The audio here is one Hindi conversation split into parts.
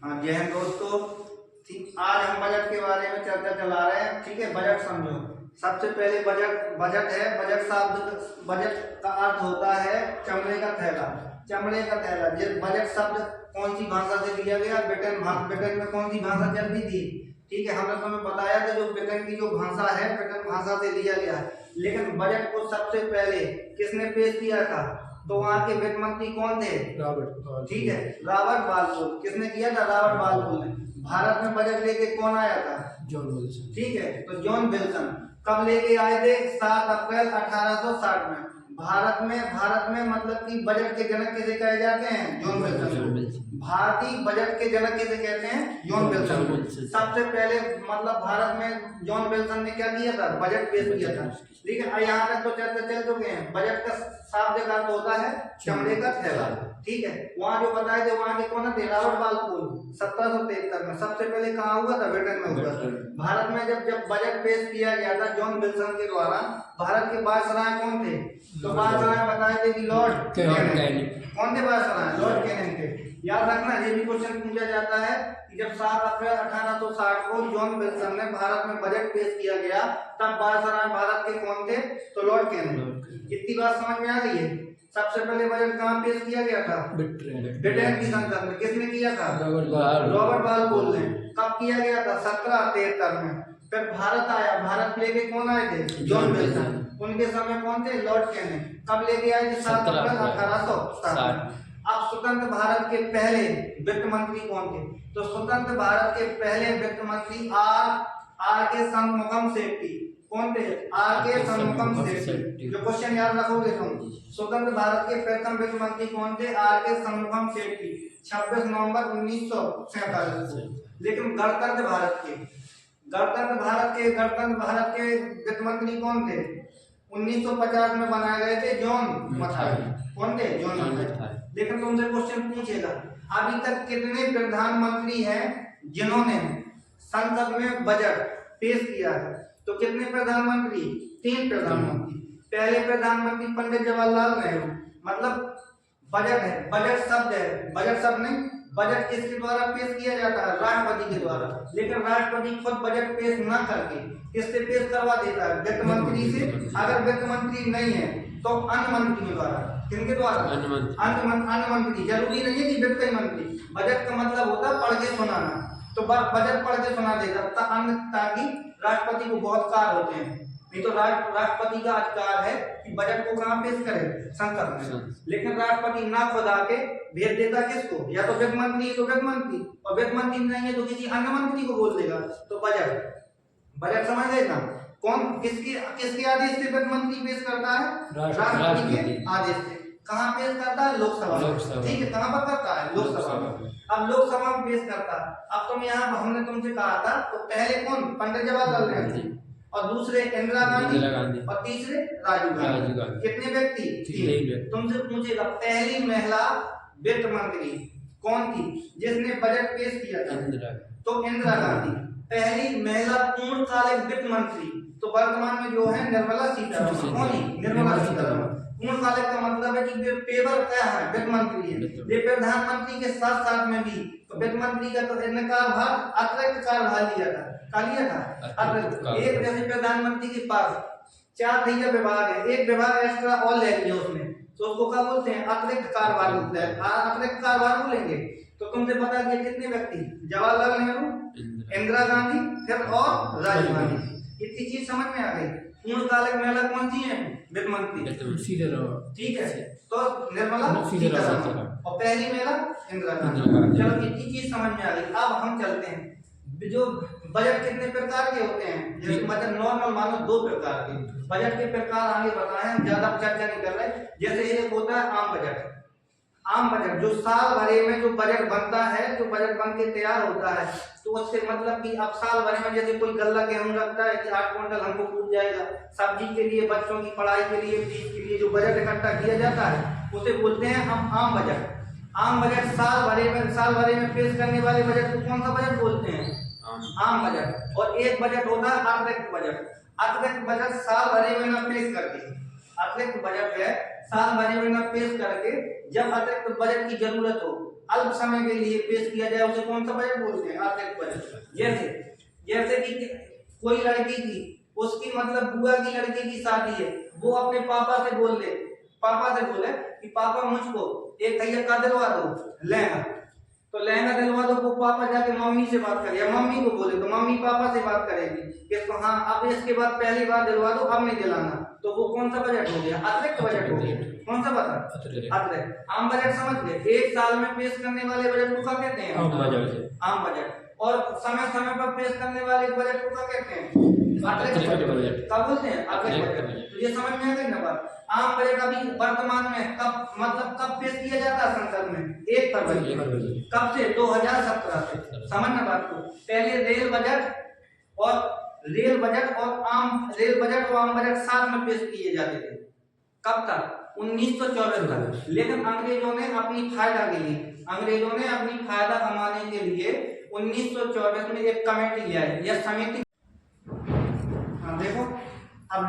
हाँ जय हिंद दोस्तों। ठीक, आज हम बजट के बारे में चर्चा चला रहे हैं। ठीक है, बजट समझो। सबसे पहले बजट है। बजट का अर्थ होता है चमड़े का थैला। चमड़े का थैला। ये बजट शब्द कौन सी भाषा से लिया गया? ब्रिटेन में कौन सी भाषा चलती थी? ठीक है, हमने तुम्हें बताया कि जो ब्रिटेन की जो भाषा है ब्रिटेन भाषा से लिया गया है। लेकिन बजट को सबसे पहले किसने पेश किया था? तो वहाँ के वित्त मंत्री कौन थे? ठीक है, रॉबर्ट बालफोर्ड। किसने किया था? रॉबर्ट बालफोर्ड ने। भारत में बजट लेके कौन आया था? John Wilson. ठीक है, तो जॉन विल्सन कब लेके आए थे? 7 अप्रैल 1860 में। भारत में मतलब कि बजट के जनक किसे कहे जाते हैं? John Wilson. भारतीय बजट के जनक किसे कहते हैं? John Wilson. सबसे पहले मतलब भारत में जॉन विल्सन ने क्या किया था? बजट पेश किया था। ठीक है, यहाँ तक तो चर्चा चल चुके हैं। बजट का शाब्दिक अर्थ होता है चमड़े का थैला। ठीक है, वहाँ जो बताए थे वहाँ के कौन थे? रॉबर्ट बालफोर्ड। 1773 में। सबसे पहले कहाँ हुआ था? ब्रिटेन में हुआ था। भारत में जब बजट पेश किया गया था जॉन विल्सन के द्वारा, भारत के वायसराय कौन थे? तो वायसराय बताए थे कि लॉर्ड कैनिंग। कौन थे वायसराय? लॉर्ड कैनिंग थे। याद रखना, ये भी क्वेश्चन पूछा जाता है कि जब 7 अप्रैल 1860 को जॉन विल्सन ने भारत में बजट पेश किया गया तब वायसराय भारत के कौन थे? तो लॉर्ड कैनिंग। इतनी बात समझ में आ गई है। सबसे पहले बजट कहाँ पेश किया गया था? ब्रिटेन की संसद में। किसने किया था? रॉबर्ट बालफोर्ड ने। कब किया गया था? 1773 में। फिर भारत आया। भारत लेके कौन आए थे? John Wilson. उनके समय कौन थे? Lord Canning. कब लेके आए थे? 7 अप्रैल 1860। अब स्वतंत्र भारत के पहले वित्त मंत्री कौन थे? तो स्वतंत्र भारत के पहले वित्त मंत्री आर के शनमुगम सेठी। कौन थे? आर के शनमुगम सेठी। जो क्वेश्चन याद रखोगे तुम। स्वतंत्र भारत के प्रथम वित्त मंत्री कौन थे? आर के शनमुगम सेठी। 26 नवंबर 1947। लेकिन गणतंत्र भारत के वित्त मंत्री कौन थे? 1950 में बनाए गए थे जॉन मथाई। कौन थे? जॉन मथाई। लेकिन तुमसे क्वेश्चन पूछेगा अभी तक कितने प्रधानमंत्री हैं जिन्होंने संसद में बजट पेश किया है? तो कितने प्रधानमंत्री? 3 प्रधानमंत्री। पहले प्रधानमंत्री पंडित जवाहरलाल नेहरू। मतलब बजट है, बजट शब्द है, बजट शब्द नहीं। बजट किसके द्वारा पेश किया जाता है? राष्ट्रपति के द्वारा। लेकिन राष्ट्रपति खुद बजट पेश न करके किससे पेश करवा देता है? वित्त मंत्री से। अगर वित्त मंत्री नहीं है तो अन्य मंत्रियों द्वारा। किनके द्वारा? अन्य मंत्री। जरूरी नहीं है कि वित्त मंत्री। बजट का मतलब होता है पढ़ के सुनाना। तो बजट पढ़ के सुना देगा ताकि राष्ट्रपति को बहुत कार्य होते हैं। नहीं तो राष्ट्रपति का अधिकार है कि बजट को कहाँ पेश करे? संसद में। लेकिन राष्ट्रपति ना खुद आके भेज देता किसको? या तो वित्त मंत्री तो वित्त मंत्री, और वित्त मंत्री नहीं है तो किसी अन्य मंत्री को बोल देगा। तो बजट समझ लेना। कौन किसके आदेश से वित्त मंत्री पेश करता है? राष्ट्रपति के आदेश से। कहाँ पेश करता है? लोकसभा। ठीक है, कहाँ पर करता है? लोकसभा में। अब लोकसभा में पेश करता है। अब तुम यहाँ हमने तुमसे कहा था तो पहले कौन? पंडित जवाहरलाल नेहरू, और दूसरे इंदिरा गांधी, और तीसरे राजीव गांधी। कितने व्यक्ति? 3। तुमसे पूछेगा पहली महिला वित्त मंत्री कौन थी जिसने बजट पेश किया था? तो इंदिरा गांधी पहली महिला पूर्णकालिक वित्त मंत्री। तो वर्तमान में जो है निर्मला सीतारमण। कौन है? निर्मला सीतारमण। पूर्णकालिक का मतलब है कि पेपर क्या है? वित्त मंत्री है। ये प्रधानमंत्री के साथ साथ में भी तो वित्त मंत्री का तो कार्यभार अतिरिक्त कार्यभार लिया था। एक जैसे प्रधानमंत्री के पास 4 विभाग है, एक विभाग एक्स्ट्रा और ले लिया उसने, तो उसको क्या बोलते हैं? अतिरिक्त कार्यभार बोलते हैं। अतिरिक्त कार्यभार बोलेंगे तो तुमसे बता दिया कितने व्यक्ति? जवाहरलाल नेहरू, इंदिरा गांधी, फिर और राजीव गांधी। इतनी चीज समझ में आ गई। पूर्णकालिक महिला कौन सी है? वित्त मंत्री। ठीक है, तो निर्मला सीतारमण। और पहली महिला इंदिरा गांधी। चलो इतनी चीज समझ में आ गई। अब हम चलते हैं जो बजट कितने प्रकार के होते हैं। जैसे बजट नॉर्मल मानो 2 प्रकार के। बजट के प्रकार आगे बताए, हम ज्यादा चर्चा नहीं कर रहे। जैसे एक होता है आम बजट। आम बजट जो साल भरे में जो बजट बनता है, जो बजट बन के तैयार होता है, तो उससे मतलब कि अब साल भरे में जैसे कोई गल्ला गेहूं रखता है कि 8 क्विंटल हमको टूट जाएगा, सब्जी के लिए, बच्चों की पढ़ाई के लिए, फीस के लिए जो बजट इकट्ठा किया जाता है उसे बोलते हैं हम आम बजट। आम बजट साल भरे में पेश करने वाले बजट को कौन सा बजट बोलते हैं? आम बजट। और एक बजट होता है अतिरिक्त बजट। अतिरिक्त बजट साल भरे में न पेश करके, अतिरिक्त बजट है साल भरे में न पेश करके, जब अतिरिक्त बजट की जरूरत हो अल्प समय के लिए पेश किया जाए उसे कौन सा बजट बोलते हैं? आर्थिक बजट। जैसे कि कोई लड़की की, उसकी मतलब बुआ की लड़की की शादी है, वो अपने पापा से बोले कि पापा मुझको एक भैया का दिलवा दो लहंगा, तो लहंगा दिलवा दो, वो पापा जाके मम्मी से बात करे या मम्मी को बोले तो मम्मी पापा से बात करेगी इसको, हाँ अब इसके बाद पहली बार दिलवा दो, अब नहीं दिलाना, तो वो कौन सा बजट हो गया? अतिरिक्त बजट हो गया। कौन सा बता? अतिरिक्त। आम बजट समझ गए, एक साल में पेश करने वाले बजट को क्या कहते हैं? आम बजट। और समय समय पर पेश करने वाले बजट को क्या कहते हैं? अतिरिक्त बजट। क्या बोलते हैं? अतिरिक्त बजट। तो ये समझ में आ गई ना बात। आम बजट अभी वर्तमान में कब पेश किया जाता है संसद में? 1 फरवरी। कब से? 2017 से। समझना बात को। पहले रेल बजट और आम बजट साथ में पेश किए जाते थे। कब तक? 1924 तक। लेकिन अंग्रेजों ने अपनी फायदा कमाने के लिए 1924 में एक कमेटी लिया है, यह समिति। देखो अब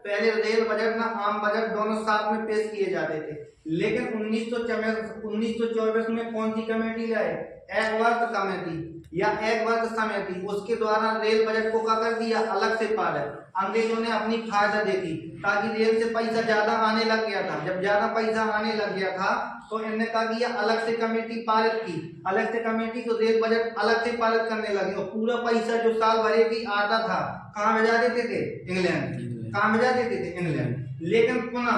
पहले रेल बजट ना आम बजट दोनों साथ में पेश किए जाते थे, लेकिन 1924 में कौन सी कमेटी लाए? एक वर्ग कमेटी या एक वर्ग समिति, उसके द्वारा रेल बजट को क्या कर दिया? अलग से पारित। अंग्रेजों ने अपनी फायदा देखी, ताकि रेल से पैसा ज्यादा आने लग गया था। जब ज्यादा पैसा आने लग गया था तो इन्होंने क्या किया? अलग से कमेटी पारित की, अलग से कमेटी को रेल बजट अलग से पारित करने लगे, और पूरा पैसा जो साल भरे की आता था कहाँ भेजा देते थे? इंग्लैंड। कहाँ भेजा देते थे? इंग्लैंड। लेकिन पुनः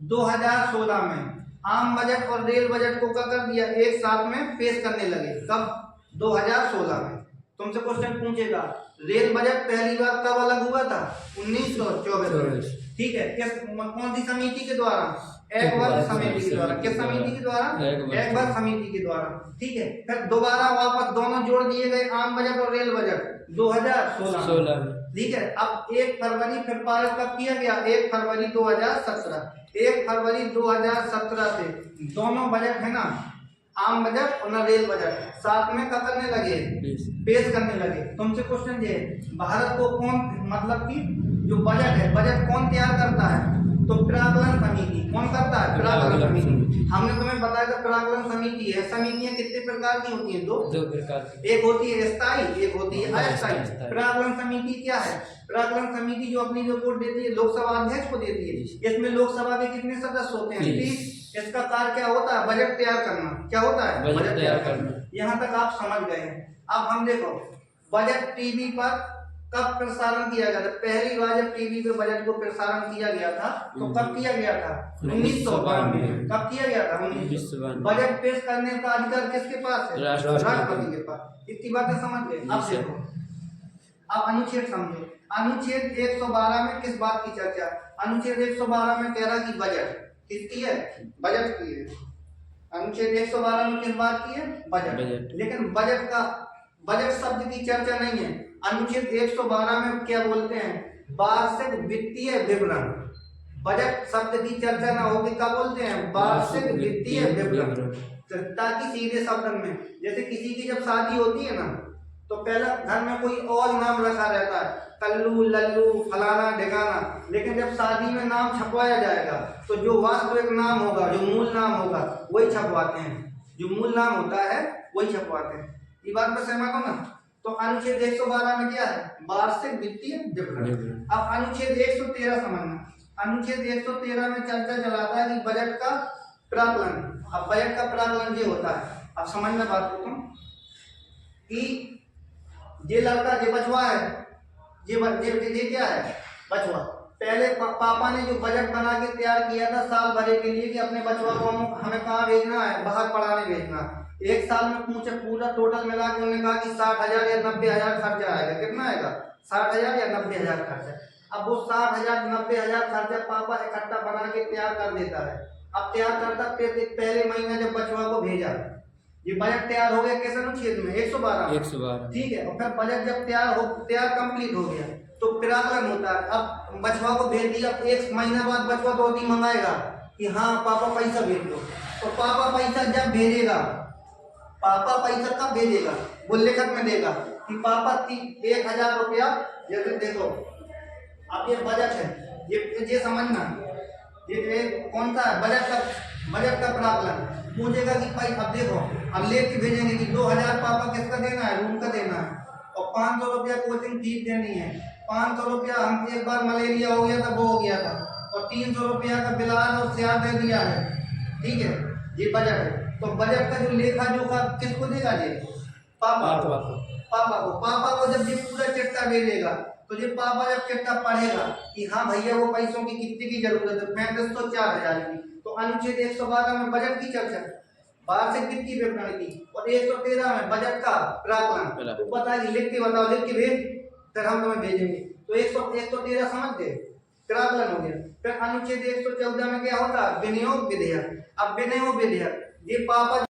2016 में आम बजट और रेल बजट को क्या कर दिया? एक साथ में पेश करने लगे। कब? 2016 में। तुमसे क्वेश्चन पूछेगा रेल बजट पहली बार कब अलग हुआ था? 1924। ठीक है, कौन सी समिति के द्वारा? एक वर्ग समिति के द्वारा। किस समिति के द्वारा? एक वर्ग समिति के द्वारा। ठीक है, फिर दोबारा वापस दोनों जोड़ दिए गए, आम बजट और रेल बजट 2016। ठीक है, अब 1 फरवरी फिर पारित कब किया गया? 1 फरवरी 2017। 1 फरवरी 2017 से दोनों बजट है ना, आम बजट और रेल बजट साथ में क्या करने लगे? पेश करने लगे। तुमसे क्वेश्चन ये, भारत को कौन मतलब कि जो बजट कौन तैयार करता है? तो प्राक्कलन समिति। कौन करता है? प्राक्कलन समिति। हमने तुम्हें बताया था प्राक्कलन समिति है। समितियां कितने प्रकार की होती हैं? दो प्रकार की। एक होती है स्थायी, एक होती है अस्थायी। प्राक्कलन समिति क्या है? प्राक्कलन समिति जो अपनी रिपोर्ट देती है लोकसभा अध्यक्ष को देती है। इसमें लोकसभा के कितने सदस्य होते हैं? 30। इसका कार्य क्या होता है? बजट तैयार करना। क्या होता है? बजट तैयार करना। यहाँ तक आप समझ गए हैं। अब हम देखो बजट टीवी पर कब प्रसारण किया गया था? पहली बार जब टीवी पे बजट को प्रसारण किया गया था तो कब किया गया था? 1952 में। कब किया गया था? 1952। बजट पेश करने का अधिकार किसके पास है? राष्ट्रपति के पास। इतनी बातें समझ गए। अब देखो, अब अनुच्छेद समझो। अनुच्छेद 112 में किस बात की चर्चा? अनुच्छेद 112 में कह रहा कि बजट किसकी है? बजट की है। अनुच्छेद 112 में किस बात की है? बजट। लेकिन बजट शब्द की चर्चा नहीं है। अनुच्छेद 112 में क्या बोलते हैं? वार्षिक वित्तीय विवरण। बजट शब्द की चर्चा ना होगी, क्या बोलते हैं? वार्षिक वित्तीय विवरण। ताकि सीधे शब्द में, जैसे किसी की जब शादी होती है ना, तो पहला घर में कोई और नाम रखा रहता है, कल्लू, लल्लू, फलाना, ढिकाना। लेकिन जब शादी में नाम छपवाया जाएगा तो जो वास्तविक नाम होगा, जो मूल नाम होगा, वही छपवाते हैं। जो मूल नाम होता है वही छपवाते हैं। ये बात पर सहमत हो ना? तो अनुच्छेद 112 में क्या है? वार्षिक वित्तीय विवरण। अब अनुच्छेद 113 समझना। अनुच्छेद 113 में चर्चा चलाता है कि बजट का प्राक्कलन। अब बजट का प्राक्कलन ये होता है, अब समझना बात को तुम, कि ये लड़का जो बचवा है, ये क्या है? बचवा। पहले पापा ने जो बजट बना के तैयार किया था साल भरे के लिए कि अपने बचवा को हमें कहाँ भेजना है? बाहर पढ़ाने भेजना। एक साल में पूछे पूरा टोटल मिला के उन्होंने कहा कि 60,000 या 90,000 खर्चा आएगा। कितना आएगा? 60,000 या 90,000 खर्चा। अब वो 60,000 90,000 खर्चा पापा इकट्ठा बना के तैयार कर देता है। अब तैयार करता पहले महीने जब बचवा को भेजा, ये बजट तैयार हो गया किस अनुच्छेद में? 112। ठीक है, और फिर बजट जब तैयार कंप्लीट हो गया तो प्राक्कलन होता है। अब बचवा को भेज दिया, 1 महीना बाद बचवा 2 दिन मंगाएगा कि हाँ पापा पैसा भेज दो। तो पापा पैसा जब भेजेगा, पापा पैसा कब भेजेगा? वो लिखत में देगा कि पापा 1,000 रुपया। जैसे देखो अब ये बजट है, ये समझना, ये कौन सा है? बजट का प्राक्कलन। पूछेगा कि भाई अब देखो, अब लेके भेजेंगे कि 2000 पापा किसका देना है, रूम का देना है, और 500 रुपया कोचिंग फीस देनी है, 500 रुपया हम एक बार मलेरिया हो गया था वो हो गया था, और 300 रुपया का बिलाल और शेयर दे दिया है। ठीक है, ये बजट है। तो बजट का जो लेखा जोखा किसको देगा ये? पापा को। पापा को जब ये पूरा चिट्ठा भेजेगा तो ये पापा जब चिट्ठा पढ़ेगा कि हाँ भैया वो पैसों की कितने की जरूरत है, 3500 4000 की, तो अनुच्छेद 112 में बजट की चर्चा, वार्षिक वित्तीय विवरण की, और 113 में बजट का प्रावधान। तो बताइए, लिख के बताओ, लिख के भेज, फिर हम तुम्हें भेजेंगे। तो 113 समझ गए, प्रावधान हो गया। फिर अनुच्छेद 114 में क्या होता है? विनियोग विधेयक। अब विनियोग विधेयक ये पापा